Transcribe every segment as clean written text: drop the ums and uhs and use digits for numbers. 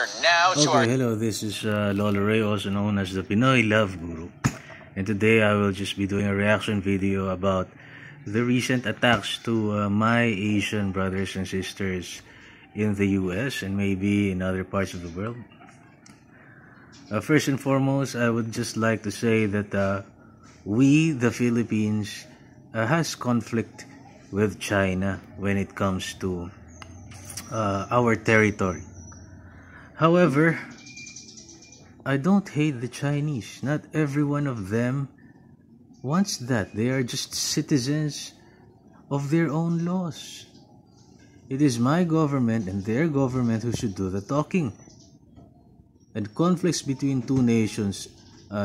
turn now to our... Hello, this is Lola Ray, also known as the Pinoy Love Guru. And today I will just be doing a reaction video about the recent attacks to my Asian brothers and sisters in the US and maybe in other parts of the world. First and foremost, I would just like to say that we, the Philippines, has conflict with China when it comes to our territory. However, I don't hate the Chinese. Not every one of them wants that. They are just citizens of their own laws. It is my government and their government who should do the talking. And conflicts between two nations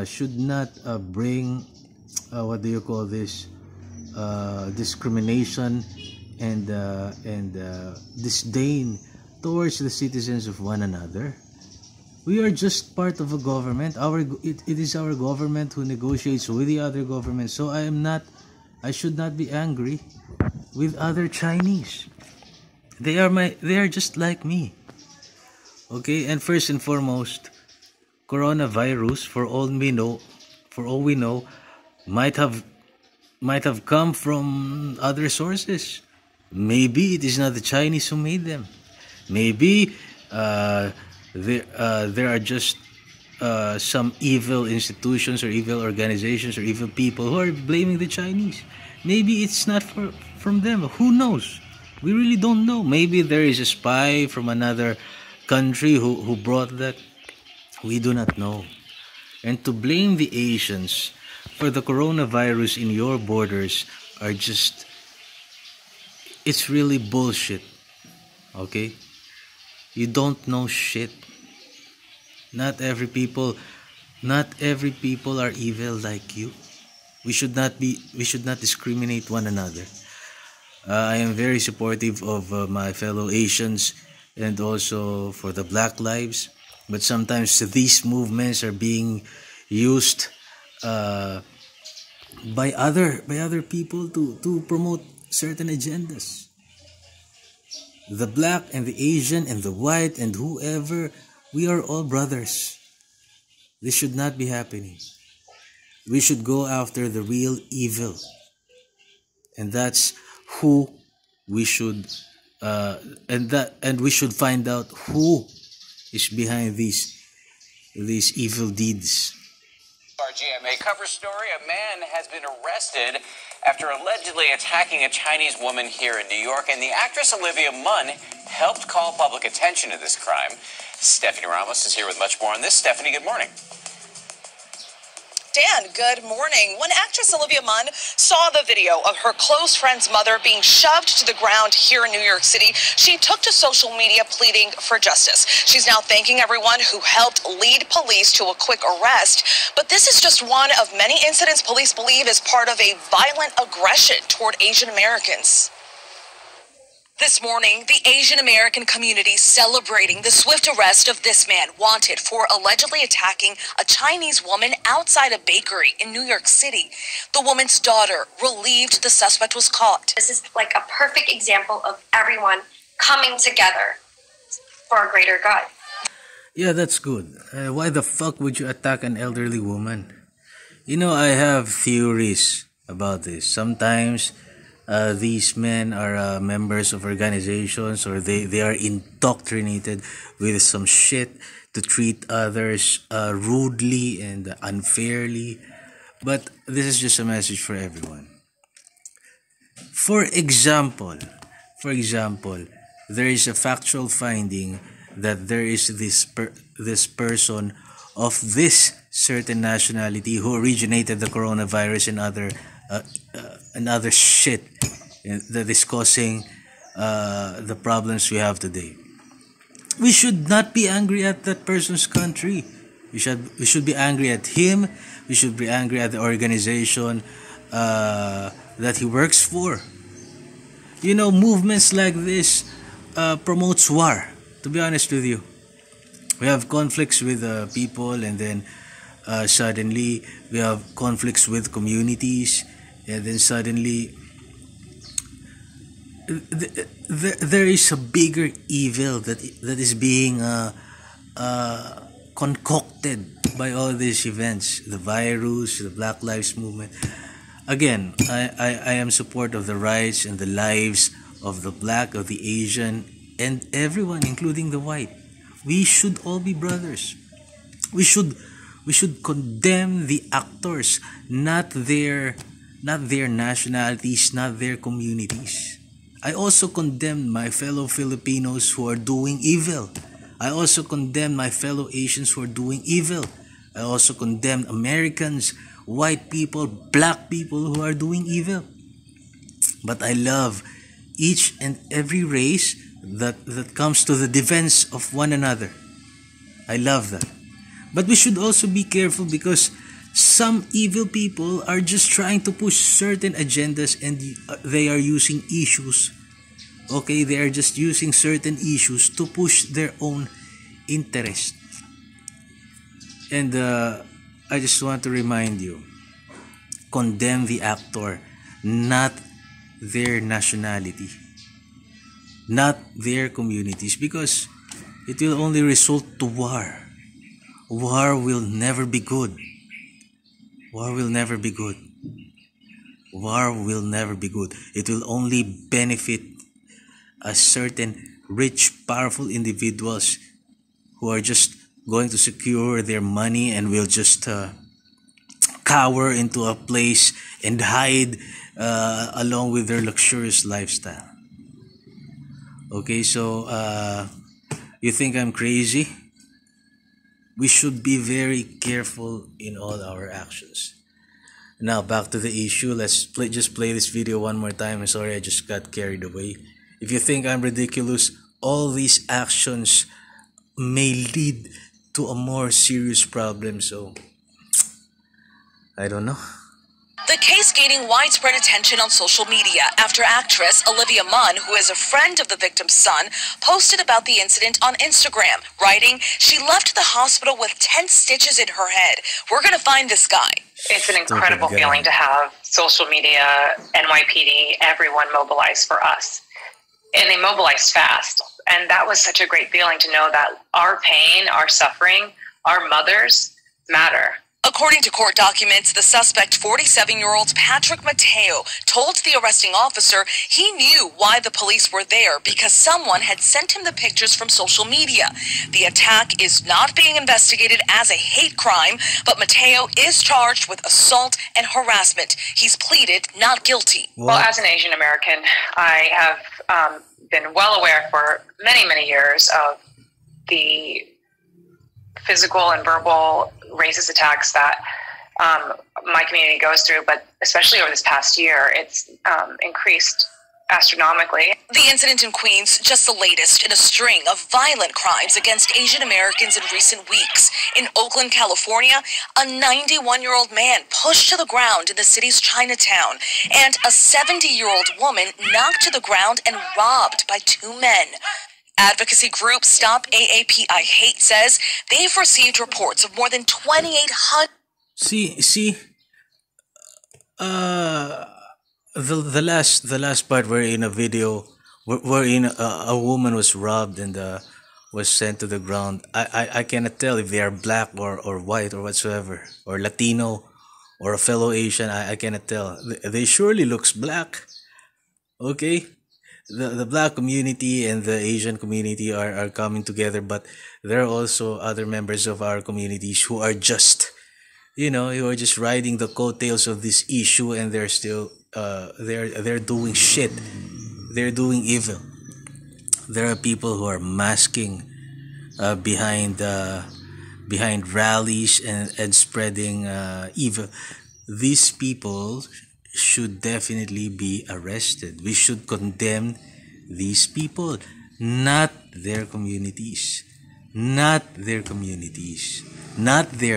should not bring discrimination and disdain towards the citizens of one another. We are just part of a government. It is our government who negotiates with the other government. So I should not be angry with other Chinese. They are just like me. Okay, and first and foremost, coronavirus, for all we know, might have come from other sources. Maybe it is not the Chinese who made them. Maybe there are just some evil institutions or evil organizations or evil people who are blaming the Chinese. Maybe it's not from them. Who knows? We really don't know. Maybe there is a spy from another country who brought that. We do not know. And to blame the Asians for the coronavirus in your borders it's really bullshit. Okay? You don't know shit. Not every people are evil like you. We should not discriminate one another. I am very supportive of my fellow Asians and also for the Black lives, but sometimes these movements are being used by other people to promote certain agendas. The Black and the Asian and the white and whoever, we are all brothers. This should not be happening. We should go after the real evil, and that's who we should and we should find out who is behind these evil deeds. Our GMA cover story: a man has been arrested after allegedly attacking a Chinese woman here in New York, and the actress Olivia Munn helped call public attention to this crime. Stephanie Ramos is here with much more on this. Stephanie, good morning. Dan, good morning. When actress Olivia Munn saw the video of her close friend's mother being shoved to the ground here in New York City, she took to social media pleading for justice. She's now thanking everyone who helped lead police to a quick arrest. But this is just one of many incidents police believe is part of a violent aggression toward Asian Americans. This morning, the Asian American community celebrating the swift arrest of this man wanted for allegedly attacking a Chinese woman outside a bakery in New York City. The woman's daughter relieved the suspect was caught. This is like a perfect example of everyone coming together for a greater good. Yeah, that's good. Why the fuck would you attack an elderly woman? You know, I have theories about this. Sometimes these men are members of organizations, or they are indoctrinated with some shit to treat others rudely and unfairly. But this is just a message for everyone. For example, there is a factual finding that there is this person of this certain nationality who originated the coronavirus and other shit that is causing the problems we have today. We should not be angry at that person's country. We should be angry at him. We should be angry at the organization that he works for. You know, movements like this promotes war. To be honest with you, we have conflicts with people, and then suddenly we have conflicts with communities, and then suddenly there is a bigger evil that is being concocted by all these events, the virus, the Black Lives Movement. Again, I am support of the rights and the lives of the black, of the Asian, and everyone, including the white. We should all be brothers. We should condemn the actors, not their nationalities, not their communities. I also condemn my fellow Filipinos who are doing evil. I also condemn my fellow Asians who are doing evil. I also condemn Americans, white people, black people who are doing evil. But I love each and every race that comes to the defense of one another. I love that. But we should also be careful because some evil people are just trying to push certain agendas, and they are using issues. Okay, they are just using certain issues to push their own interest. And I just want to remind you, condemn the actor, not their nationality, not their communities, because it will only result to war. War will never be good. War will never be good. War will never be good. It will only benefit a certain rich, powerful individuals who are just going to secure their money and will just cower into a place and hide along with their luxurious lifestyle. Okay, so you think I'm crazy? We should be very careful in all our actions. Now back to the issue. Let's just play this video one more time. I'm sorry, I just got carried away. If you think I'm ridiculous, all these actions may lead to a more serious problem. So I don't know. The case gaining widespread attention on social media after actress Olivia Munn, who is a friend of the victim's son, posted about the incident on Instagram, writing, "She left the hospital with 10 stitches in her head. We're going to find this guy." It's an incredible feeling to have social media, NYPD, everyone mobilize for us. And they mobilized fast. And that was such a great feeling to know that our pain, our suffering, our mothers matter. According to court documents, the suspect, 47-year-old Patrick Mateo, told the arresting officer he knew why the police were there because someone had sent him the pictures from social media. The attack is not being investigated as a hate crime, but Mateo is charged with assault and harassment. He's pleaded not guilty. Well, as an Asian American, I have been well aware for many, many years of the physical and verbal racist attacks that my community goes through, but especially over this past year, it's increased astronomically. The incident in Queens, just the latest in a string of violent crimes against Asian Americans in recent weeks. In Oakland, California, a 91-year-old man pushed to the ground in the city's Chinatown, and a 70-year-old woman knocked to the ground and robbed by 2 men. Advocacy group Stop AAPI Hate says they've received reports of more than 2,800. The last part where in a video wherein a woman was robbed and was sent to the ground. I cannot tell if they are black or white or whatsoever, or Latino or a fellow Asian. I cannot tell. They surely looks black. Okay. The black community and the Asian community are coming together, but there are also other members of our communities who are just, who are just riding the coattails of this issue, and they're still they're doing shit. They're doing evil. There are people who are masking behind rallies and spreading evil. These people should definitely be arrested. We should condemn these people, not their communities, not their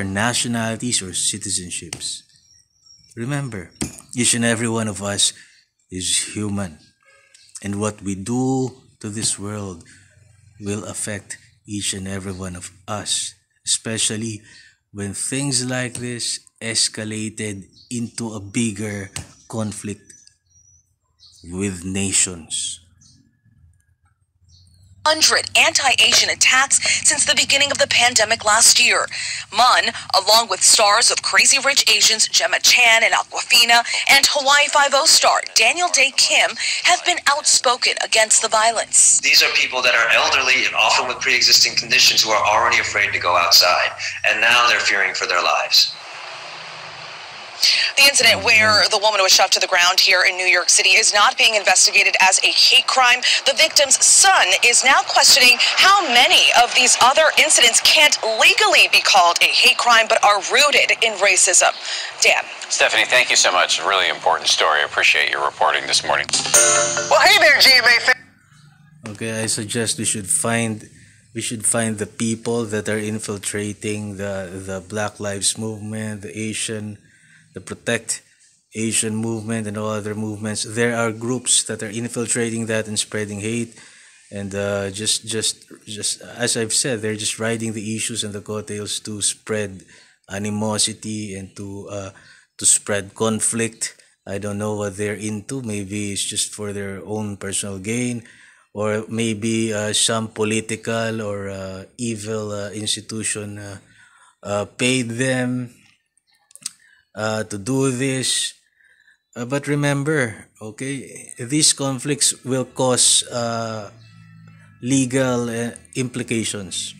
nationalities or citizenships. Remember, each and every one of us is human, and what we do to this world will affect each and every one of us, especially when things like this escalated into a bigger conflict with nations. 100 anti-Asian attacks since the beginning of the pandemic last year. Mun, along with stars of Crazy Rich Asians Gemma Chan and Aquafina and Hawaii Five-O star Daniel Dae Kim, have been outspoken against the violence. These are people that are elderly and often with pre-existing conditions who are already afraid to go outside, and now they're fearing for their lives. The incident where the woman was shoved to the ground here in New York City is not being investigated as a hate crime. The victim's son is now questioning how many of these other incidents can't legally be called a hate crime but are rooted in racism. Dan. Stephanie, thank you so much. A really important story. I appreciate your reporting this morning. Well, hey there, GMA fans. Okay, I suggest we should find the people that are infiltrating the Black Lives Movement, the Protect Asian movement, and all other movements. There are groups that are infiltrating that and spreading hate, and just as I've said, they're just riding the issues and the coattails to spread animosity and to spread conflict. I don't know what they're into. Maybe it's just for their own personal gain, or maybe some political or evil institution paid them to do this. But remember, okay, these conflicts will cause legal implications.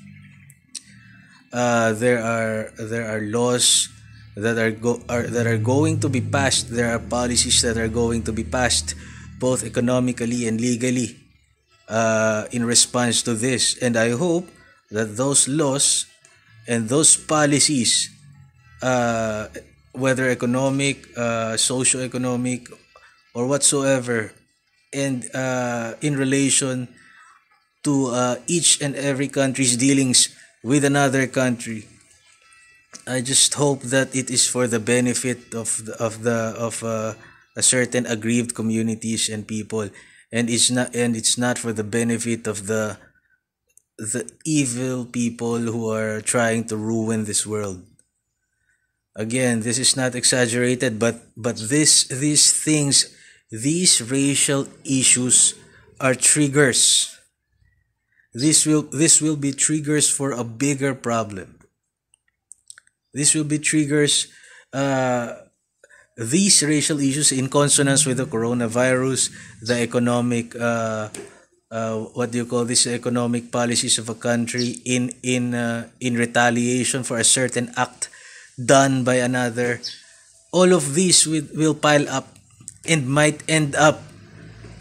There are laws that are going to be passed. There are policies that are going to be passed, both economically and legally, in response to this. And I hope that those laws and those policies, whether economic, socio-economic, or whatsoever, and in relation to each and every country's dealings with another country, I just hope that it is for the benefit of a certain aggrieved communities and people, and it's not for the benefit of the evil people who are trying to ruin this world. Again, this is not exaggerated, but these things, these racial issues are triggers. This will be triggers for a bigger problem. This will be triggers. These racial issues, in consonance with the coronavirus, the economic economic policies of a country in retaliation for a certain act done by another, all of these will pile up and might end up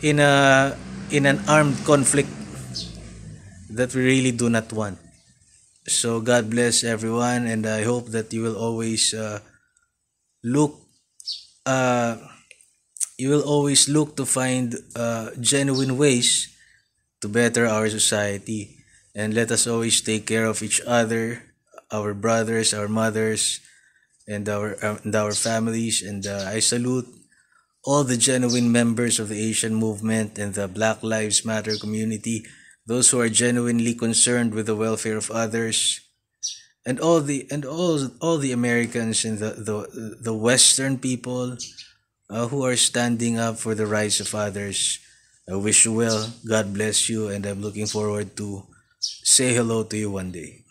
in an armed conflict that we really do not want. So God bless everyone, and I hope that you will always look to find genuine ways to better our society, and let us always take care of each other, our brothers, our mothers, and our families. And I salute all the genuine members of the Asian movement and the Black Lives Matter community, those who are genuinely concerned with the welfare of others, and all the Americans and the Western people who are standing up for the rights of others. I wish you well. God bless you, and I'm looking forward to say hello to you one day.